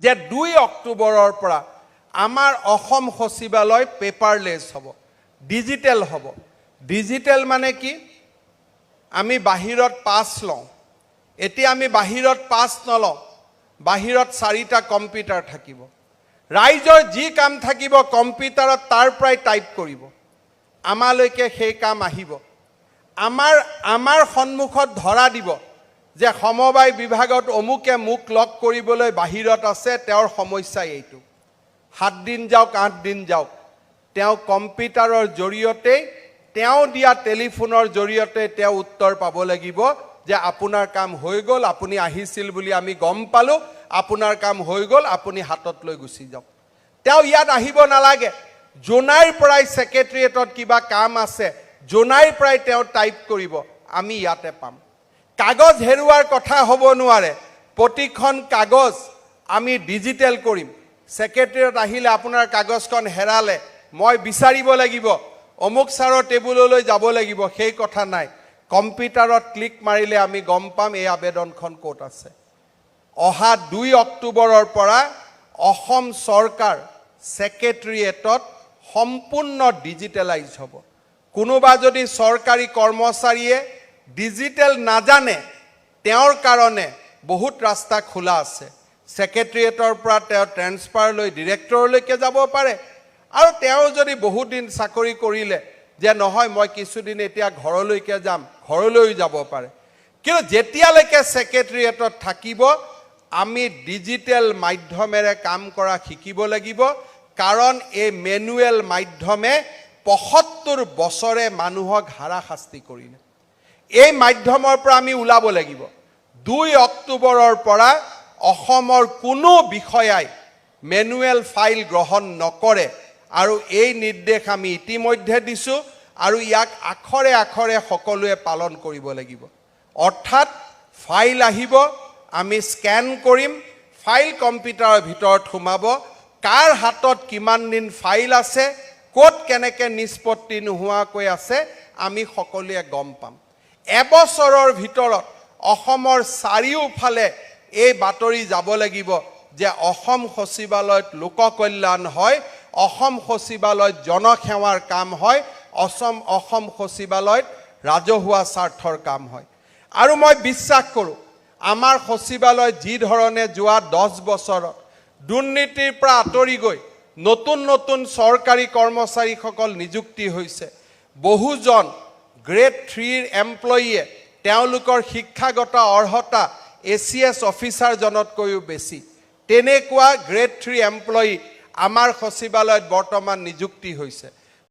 যে 2 অক্টোবৰৰ পৰা আমাৰ অসম সচিবালয় পেপাৰলেছ হ'ব, ডিজিটেল হ'ব। ডিজিটেল মানে কি? আমি বাহিৰত পাছ লওঁ, এতিয়া আমি বাহিৰত পাছ নলওঁ, বাহিৰত 4টা কম্পিউটাৰ থাকিব। ৰাইজৰ যি কাম থাকিব কম্পিউটাৰত তাৰ পৰাই টাইপ কৰিব, আমালৈকে সেই কাম আহিব। আমাৰ সন্মুখত ধৰা দিব যে সমবায় বিভাগত অমুকে মোক লগ কৰিবলৈ বাহিৰত আছে, তেওঁৰ সমস্যা এইটো। 7 দিন যাওক 8 দিন যাওক, তেওঁ কম্পিউটাৰৰ জৰিয়তে তেওঁ দিয়া টেলিফোনৰ জৰিয়তে তেওঁ উত্তৰ পাব লাগিব যে আপোনাৰ কাম হৈ গ'ল, আপুনি আহিছিল বুলি আমি গম পালোঁ, আপোনাৰ কাম হৈ গ'ল, আপুনি হাতত লৈ গুচি যাওক। তেওঁ ইয়াত আহিব নালাগে। জোনাইৰ পৰাই ছেক্ৰেটাৰিয়েটত কিবা কাম আছে, জোনাইৰ পৰাই তেওঁ টাইপ কৰিব, আমি ইয়াতে পাম। কাগজ হেৰুৱাৰ কথা হ'ব নোৱাৰে, প্ৰতিখন কাগজ আমি ডিজিটেল কৰিম। ছেক্ৰেটাৰিয়েট আহিলে আপোনাৰ কাগজখন হেৰালে মই বিচাৰিব লাগিব, অমুক ছাৰৰ টেবুললৈ যাব লাগিব, সেই কথা নাই। কম্পিউটাৰত ক্লিক মাৰিলে আমি গম পাম এই আবেদনখন ক'ত আছে। অহা 2 অক্টোবৰৰ পৰা অসম চৰকাৰ ছেক্ৰেটাৰিয়েটত সম্পূৰ্ণ ডিজিটেলাইজ হ'ব। কোনোবা যদি চৰকাৰী কৰ্মচাৰীয়ে ডিজিটেল নাজানে, তেওঁৰ কাৰণে বহুত ৰাস্তা খোলা আছে। ছেক্ৰেটাৰিয়েটৰ পৰা তেওঁ ট্ৰেন্সফাৰ লৈ ডিৰেক্টৰলৈকে যাব পাৰে, আৰু তেওঁ যদি বহুত দিন চাকৰি কৰিলে যে নহয় মই কিছুদিন এতিয়া ঘৰলৈকে যাম, ঘৰলৈও যাব পাৰে। কিন্তু যেতিয়ালৈকে ছেক্ৰেটাৰিয়েটত থাকিব আমি ডিজিটেল মাধ্যমেৰে কাম কৰা শিকিব লাগিব, কাৰণ এই মেনুৱেল মাধ্যমে ৭৫ বছৰে মানুহক হাৰাশাস্তি কৰিলে। এই মাধ্যমৰ পৰা আমি ওলাব লাগিব। 2 অক্টোবৰৰ পৰা অসমৰ কোনো বিষয়াই মেনুৱেল ফাইল গ্ৰহণ নকৰে, আৰু এই নিৰ্দেশ আমি ইতিমধ্যে দিছোঁ, আৰু ইয়াক আখৰে আখৰে সকলোৱে পালন কৰিব লাগিব। অৰ্থাৎ ফাইল আহিব, আমি স্কেন কৰিম, ফাইল কম্পিউটাৰৰ ভিতৰত সোমাব, কাৰ হাতত কিমান দিন ফাইল আছে, ক'ত কেনেকৈ নিষ্পত্তি নোহোৱাকৈ আছে, আমি সকলোৱে গম পাম। এবছৰৰ ভিতৰত অসমৰ চাৰিওফালে এই বাতৰি যাব লাগিব যে অসম সচিবালয়ত লোককল্যাণ হয়, অসম সচিবালয়ত জনসেৱাৰ কাম হয়, অসম সচিবালয়ত ৰাজহুৱা স্বাৰ্থৰ কাম হয়। আৰু মই বিশ্বাস কৰোঁ আমাৰ সচিবালয় যি ধৰণে যোৱা 10 বছৰত দুৰ্নীতিৰ পৰা আঁতৰি গৈ নতুন নতুন চৰকাৰী কৰ্মচাৰীসকল নিযুক্তি হৈছে, বহুজন গ্ৰেড 3 এমপ্লয়ীয়ে তেওঁলোকৰ শিক্ষাগত অৰ্হতা ACS অফিচাৰজনতকৈও বেছি, তেনেকুৱা গ্ৰেড 3 এমপ্লয়ী আমাৰ সচিবালয়ত বৰ্তমান নিযুক্তি হৈছে।